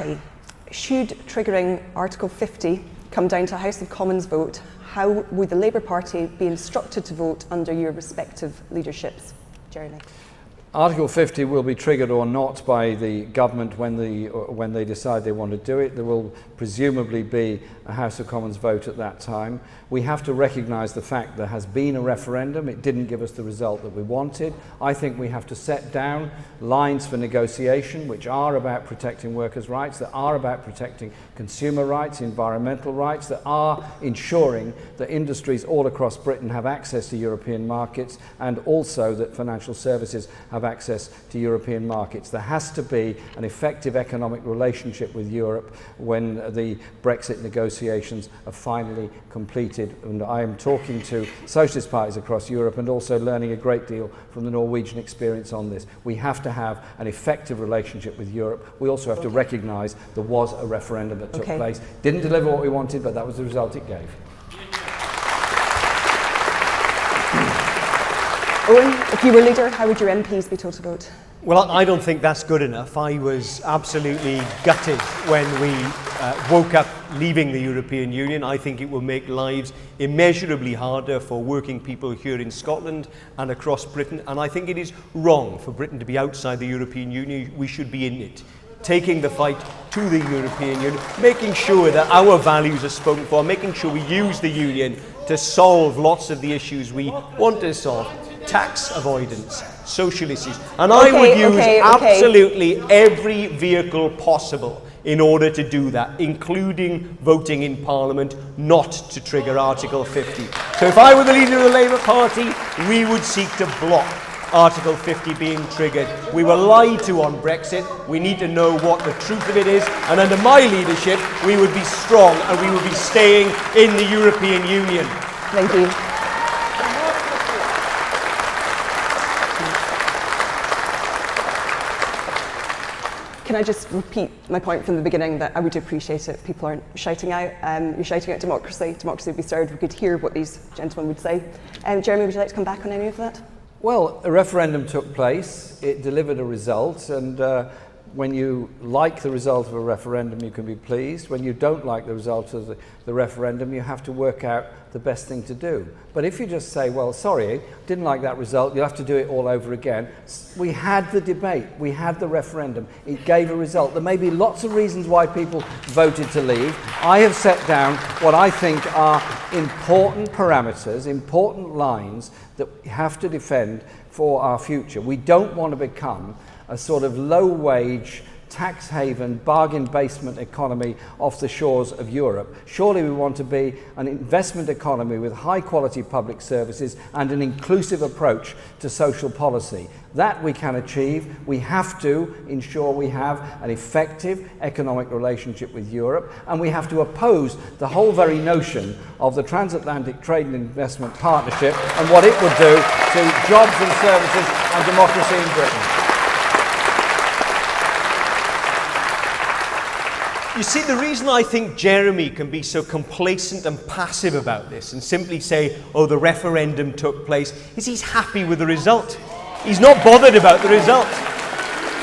Okay. Should triggering Article 50 come down to a House of Commons vote, how would the Labour Party be instructed to vote under your respective leaderships? Jeremy. Article 50 will be triggered or not by the government when they decide they want to do it. There will presumably be a House of Commons vote at that time. We have to recognise the fact there has been a referendum. It didn't give us the result that we wanted. I think we have to set down lines for negotiation which are about protecting workers' rights, that are about protecting consumer rights, environmental rights, that are ensuring that industries all across Britain have access to European markets, and also that financial services have access to European markets. There has to be an effective economic relationship with Europe when the Brexit negotiations are finally completed. And I am talking to socialist parties across Europe and also learning a great deal from the Norwegian experience on this. We have to have an effective relationship with Europe. We also have to recognise there was a referendum that took place. Didn't deliver what we wanted, but that was the result it gave. Owen, if you were leader, how would your MPs be told to vote? Well, I don't think that's good enough. I was absolutely gutted when we woke up leaving the European Union. I think it will make lives immeasurably harder for working people here in Scotland and across Britain. And I think it is wrong for Britain to be outside the European Union. We should be in it, taking the fight to the European Union, making sure that our values are spoken for, making sure we use the Union to solve lots of the issues we want to solve. Tax avoidance, social issues. And I would use absolutely every vehicle possible in order to do that, including voting in Parliament not to trigger Article 50. So if I were the leader of the Labour Party, we would seek to block Article 50 being triggered. We were lied to on Brexit. We need to know what the truth of it is. And under my leadership, we would be strong and we would be staying in the European Union. Thank you. Can I just repeat my point from the beginning that I would appreciate it if people aren't shouting out. You're shouting out democracy. Democracy would be served. We could hear what these gentlemen would say. Jeremy, would you like to come back on any of that? Well, a referendum took place. It delivered a result, and when you like the result of a referendum, you can be pleased. When you don't like the result of the referendum, you have to work out the best thing to do. But if you just say, well, sorry, didn't like that result, you'll have to do it all over again. We had the debate, we had the referendum, it gave a result. There may be lots of reasons why people voted to leave. I have set down what I think are important parameters, important lines that we have to defend for our future. We don't want to become a sort of low-wage, tax haven, bargain basement economy off the shores of Europe. Surely we want to be an investment economy with high-quality public services and an inclusive approach to social policy. That we can achieve. We have to ensure we have an effective economic relationship with Europe, and we have to oppose the whole very notion of the Transatlantic Trade and Investment Partnership and what it would do to jobs and services and democracy in Britain. You see, the reason I think Jeremy can be so complacent and passive about this and simply say, oh, the referendum took place, is he's happy with the result. He's not bothered about the result.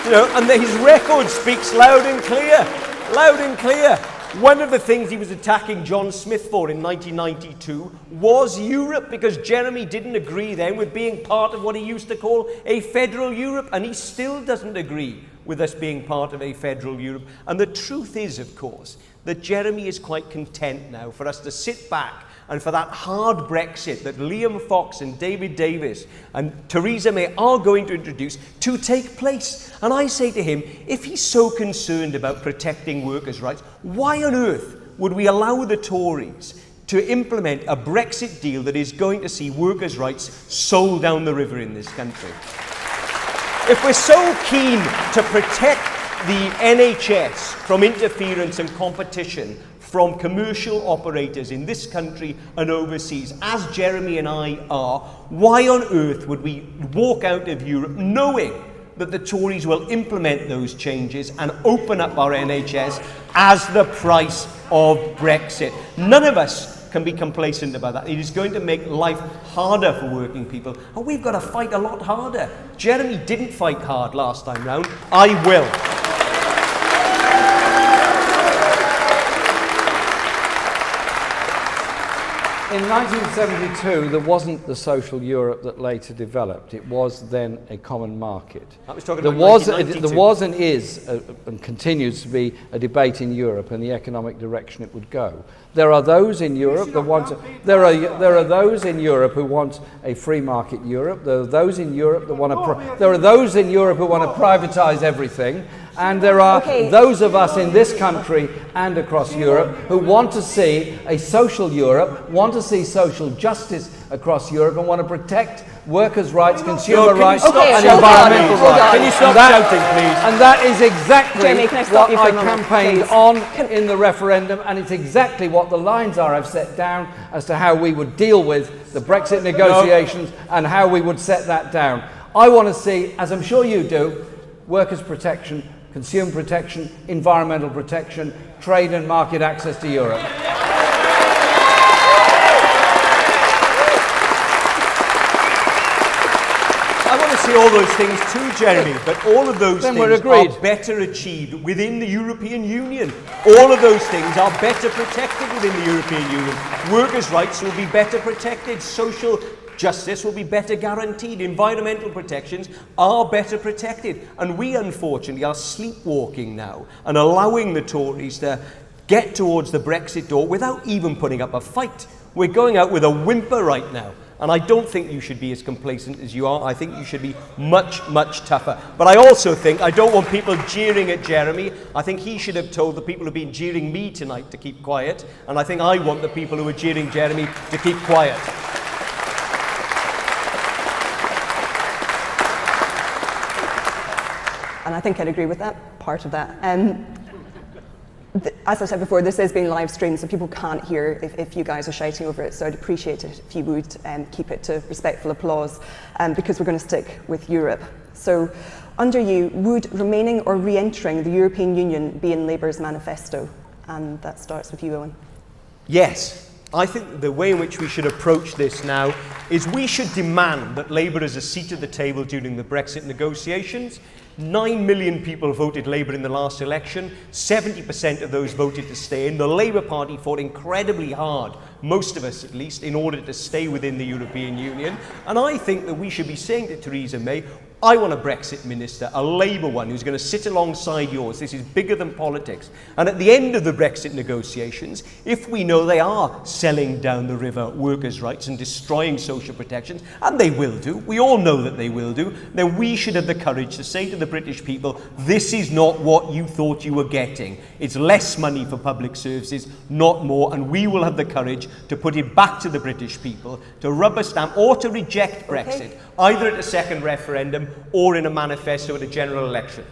You know, and his record speaks loud and clear. Loud and clear. One of the things he was attacking John Smith for in 1992 was Europe, because Jeremy didn't agree then with being part of what he used to call a federal Europe, and he still doesn't agree with us being part of a federal Europe. And the truth is, of course, that Jeremy is quite content now for us to sit back and for that hard Brexit that Liam Fox and David Davis and Theresa May are going to introduce to take place. And I say to him, if he's so concerned about protecting workers' rights, why on earth would we allow the Tories to implement a Brexit deal that is going to see workers' rights sold down the river in this country? If we're so keen to protect the NHS from interference and competition from commercial operators in this country and overseas, as Jeremy and I are, why on earth would we walk out of Europe knowing that the Tories will implement those changes and open up our NHS as the price of Brexit? None of us can be complacent about that. It is going to make life harder for working people, and we've got to fight a lot harder. Jeremy didn't fight hard last time round. I will. in 1972, there wasn't the social Europe that later developed. It was then a common market. I was talking There about was, 1992. there was and is, and continues to be, a debate in Europe and the economic direction it would go. There are those in Europe that want there are those in Europe who want a free market Europe. There are those in Europe that want to there are those in Europe who want to privatise everything, and there are those of us in this country and across Europe who want to see a social Europe, want to see social justice across Europe, and want to protect workers' rights, consumer rights, and environmental rights. Can you stop shouting, please? And that is exactly Jeremy, can I stop what you for I a moment, campaigned please? on in the referendum, and it's exactly what the lines are I've set down as to how we would deal with the Brexit negotiations and how we would set that down. I want to see, as I'm sure you do, workers' protection, consumer protection, environmental protection, trade and market access to Europe. I want to see all those things too, Jeremy, but all of those Then things we're agreed. are better achieved within the European Union. All of those things are better protected within the European Union. Workers' rights will be better protected. Social justice will be better guaranteed. Environmental protections are better protected. And we, unfortunately, are sleepwalking now and allowing the Tories to get towards the Brexit door without even putting up a fight. We're going out with a whimper right now. And I don't think you should be as complacent as you are. I think you should be much, much tougher. But I also think I don't want people jeering at Jeremy. I think he should have told the people who've been jeering me tonight to keep quiet. And I think I want the people who are jeering Jeremy to keep quiet. And I think I'd agree with that, part of that. As I said before, this is being live streamed, so people can't hear if you guys are shouting over it, so I'd appreciate it if you would keep it to respectful applause, because we're going to stick with Europe. So, under you, would remaining or re-entering the European Union be in Labour's manifesto? And that starts with you, Owen. Yes. I think the way in which we should approach this now is we should demand that Labour has a seat at the table during the Brexit negotiations. 9 million people voted Labour in the last election. 70% of those voted to stay in. The Labour Party fought incredibly hard, most of us at least, in order to stay within the European Union. And I think that we should be saying to Theresa May, I want a Brexit minister, a Labour one, who's going to sit alongside yours. This is bigger than politics. And at the end of the Brexit negotiations, if we know they are selling down the river workers' rights and destroying social protections, and they will do, we all know that they will do, then we should have the courage to say to the British people, this is not what you thought you were getting. It's less money for public services, not more, and we will have the courage to put it back to the British people, to rubber stamp or to reject Brexit, either at a second referendum or in a manifesto at a general election.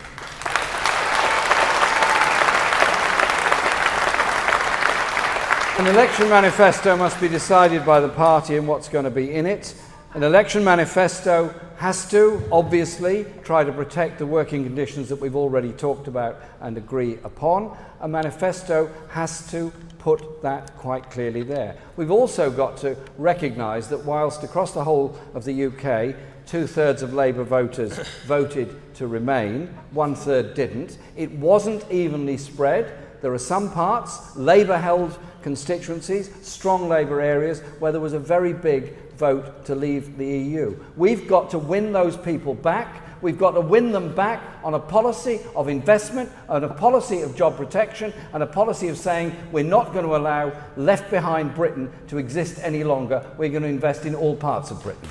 An election manifesto must be decided by the party and what's going to be in it. An election manifesto has to, obviously, try to protect the working conditions that we've already talked about and agree upon. A manifesto has to put that quite clearly there. We've also got to recognise that whilst across the whole of the UK, 2/3 of Labour voters voted to remain, 1/3 didn't, it wasn't evenly spread. There are some parts, Labour-held constituencies, strong Labour areas, where there was a very big vote to leave the EU. We've got to win those people back. We've got to win them back on a policy of investment, and a policy of job protection, and a policy of saying we're not going to allow left behind Britain to exist any longer. We're going to invest in all parts of Britain.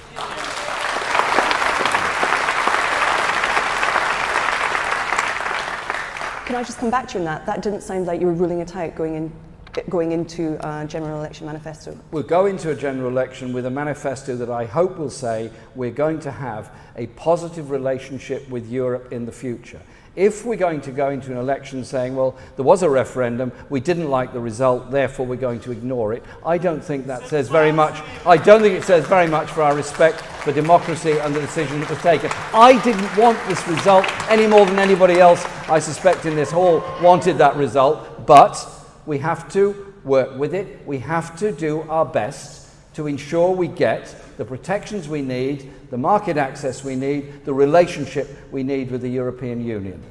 Can I just come back to you on that? That didn't sound like you were ruling it out going into a general election manifesto. We'll go into a general election with a manifesto that I hope will say we're going to have a positive relationship with Europe in the future. If we're going to go into an election saying, well, there was a referendum, we didn't like the result, therefore we're going to ignore it, I don't think that says very much. I don't think it says very much for our respect for democracy and the decision that was taken. I didn't want this result any more than anybody else, I suspect, in this hall wanted that result, but we have to work with it. We have to do our best to ensure we get the protections we need, the market access we need, the relationship we need with the European Union.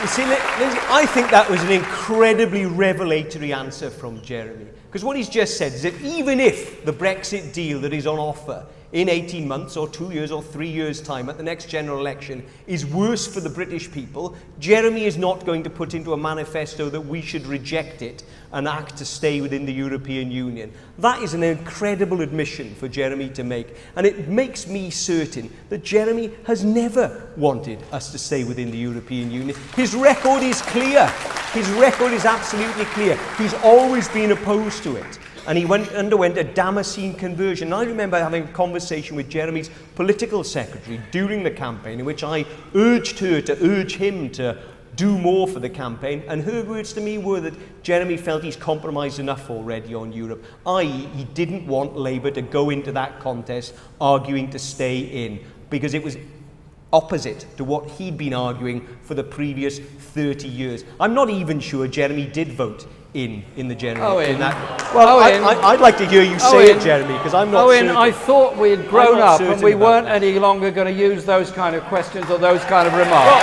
You see, Lindsay, I think that was an incredibly revelatory answer from Jeremy. Because what he's just said is that even if the Brexit deal that is on offer in 18 months or 2 years or 3 years' time at the next general election is worse for the British people, Jeremy is not going to put into a manifesto that we should reject it and act to stay within the European Union. That is an incredible admission for Jeremy to make, and it makes me certain that Jeremy has never wanted us to stay within the European Union. His record is clear. His record is absolutely clear. He's always been opposed to it. And he underwent a Damascene conversion. And I remember having a conversation with Jeremy's political secretary during the campaign in which I urged her to urge him to do more for the campaign. And her words to me were that Jeremy felt he's compromised enough already on Europe, i.e. he didn't want Labour to go into that contest arguing to stay in, because it was opposite to what he'd been arguing for the previous 30 years. I'm not even sure Jeremy did vote in the general election. Well, I'd like to hear you say it, Jeremy, because I'm not certain. I thought we had grown up and we weren't any longer going to use those kind of questions or those kind of remarks.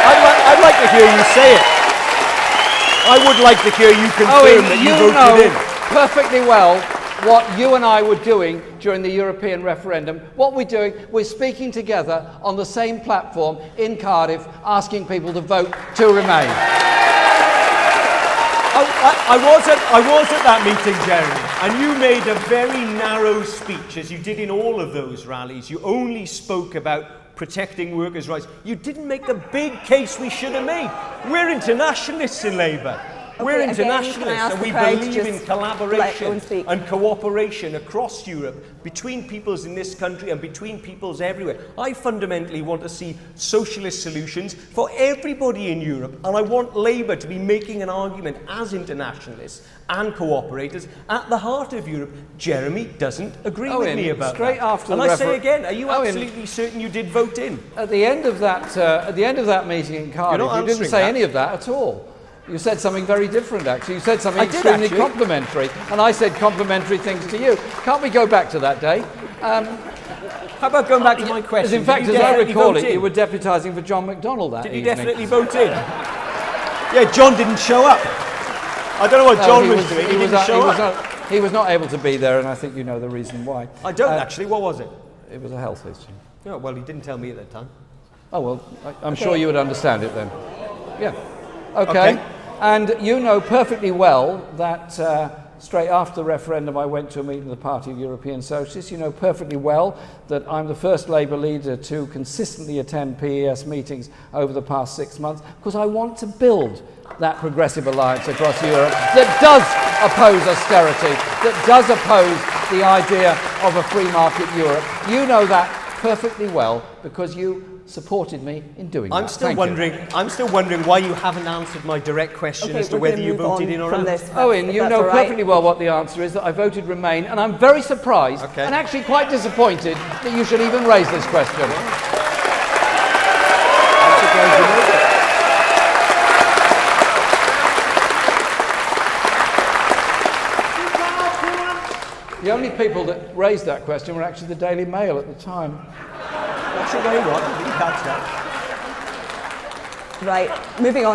Well, I'd like to hear you say it. I would like to hear you confirm that you voted in. Perfectly well what you and I were doing during the European referendum. What we're doing, we're speaking together on the same platform in Cardiff, asking people to vote to remain. I was at that meeting, Jeremy, and you made a very narrow speech, as you did in all of those rallies. You only spoke about protecting workers' rights. You didn't make the big case we should have made. We're internationalists in Labour. We're internationalists, and we believe in collaboration and cooperation across Europe, between peoples in this country and between peoples everywhere. I fundamentally want to see socialist solutions for everybody in Europe, and I want Labour to be making an argument as internationalists and cooperators at the heart of Europe. Jeremy doesn't agree with me about that. And I say again, are you absolutely certain you did vote in? At the end of that meeting in Cardiff, you didn't say any of that at all. You said something very different, actually. You said something extremely complimentary, and I said complimentary things to you. Can't we go back to that day? How about going back to my question? In fact, as I recall it, you were deputising for John McDonnell that evening. Did he definitely vote in? Yeah, John didn't show up. I don't know what John was doing. He didn't show up. He was not able to be there, and I think you know the reason why. I don't actually. What was it? It was a health issue. Oh, well, he didn't tell me at that time. Oh, well, I'm sure you would understand it then. Yeah. Okay. And you know perfectly well that straight after the referendum I went to a meeting of the Party of European Socialists. You know perfectly well that I'm the first Labour leader to consistently attend PES meetings over the past 6 months, because I want to build that progressive alliance across Europe that does oppose austerity, that does oppose the idea of a free market Europe. You know that perfectly well because you supported me in doing that. I'm still wondering why you haven't answered my direct question as to whether you voted in or out. Owen, you know perfectly well what the answer is, that I voted Remain, and I'm very surprised and actually quite disappointed that you should even raise this question. The only people that raised that question were actually the Daily Mail at the time. That's a very what? I didn't catch that. Right, moving on.